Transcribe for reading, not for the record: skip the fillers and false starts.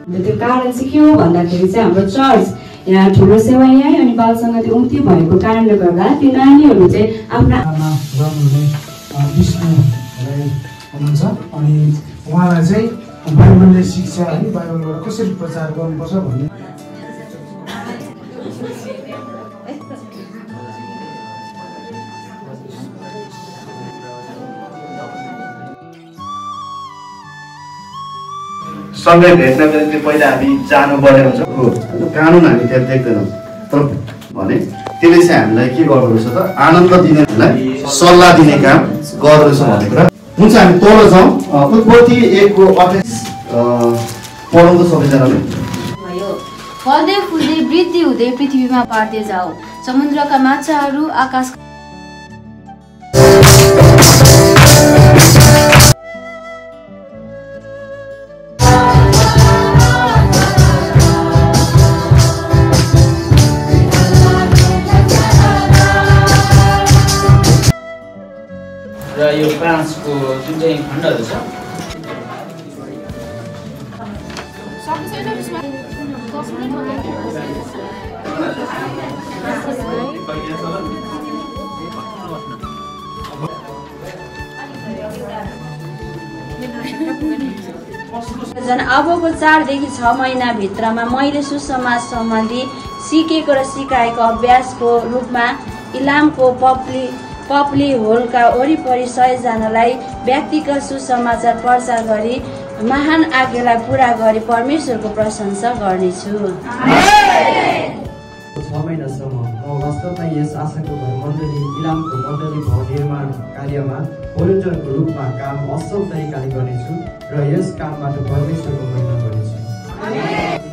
त्यो कारण चाहिँ के हो भन्दाखेरि चाहिँ हाम्रो चर्च यहाँ ठुलो सेवा यही अनि बाल सङ्गति उम्ति भएको कारणले गर्दा त्यो नानीहरू चाहिँ आफ्ना विष्णु हुनुहुन्छ अनि उहाँलाई चाहिँ बाइबलले शिक्षा है बाइबलबाट कसरी प्रचार गर्नुपर्छ भन्ने सँगै भेट्नको निम्ति पहिला हामी जानुपर्ने हुन्छ कानुन हामी त्यहाँ देख्दैनौँ तर भने त्यसले चाहिँ हामीलाई के गर्दो रहेछ त आनन्द दिने हामीलाई सल्लाह दिने काम गर्दो रहेछ भन्ने कुरा हुन्छ। हामी तल जाउँ उत्पत्ति 1 को 28 पढौँ त सबैजनाले। फल्दै फुल्दै वृद्धि हुँदै पृथ्वीमा बढ्दै जाऊ, समुद्रका माछाहरू आकाश र यो फ्रान्सको जुन चाहिँ खण्डहरू छ अबको 4 देखि 6 महिना भित्रमा मैले सुसमाज सम्बन्धी सिकेको र सिकाएको अभ्यासको रूपमा इलामको पप्ली होलका वरिपरि 100 जनालाई व्यक्तिगत सुसमाचार प्रचार गरी महान आज्ञालाई पूरा गरी परमेश्वरको प्रशंसा गर्नेछु। 6 महिनासम्म म वास्तवमा यस आशाको घर मण्डली इलामको मण्डली भवन निर्माण कार्यमा भोलिन्टरको रूपमा काम असल तरिकाले गर्नेछु र यस कामबाट परमेश्वरको महिमा गर्नेछु।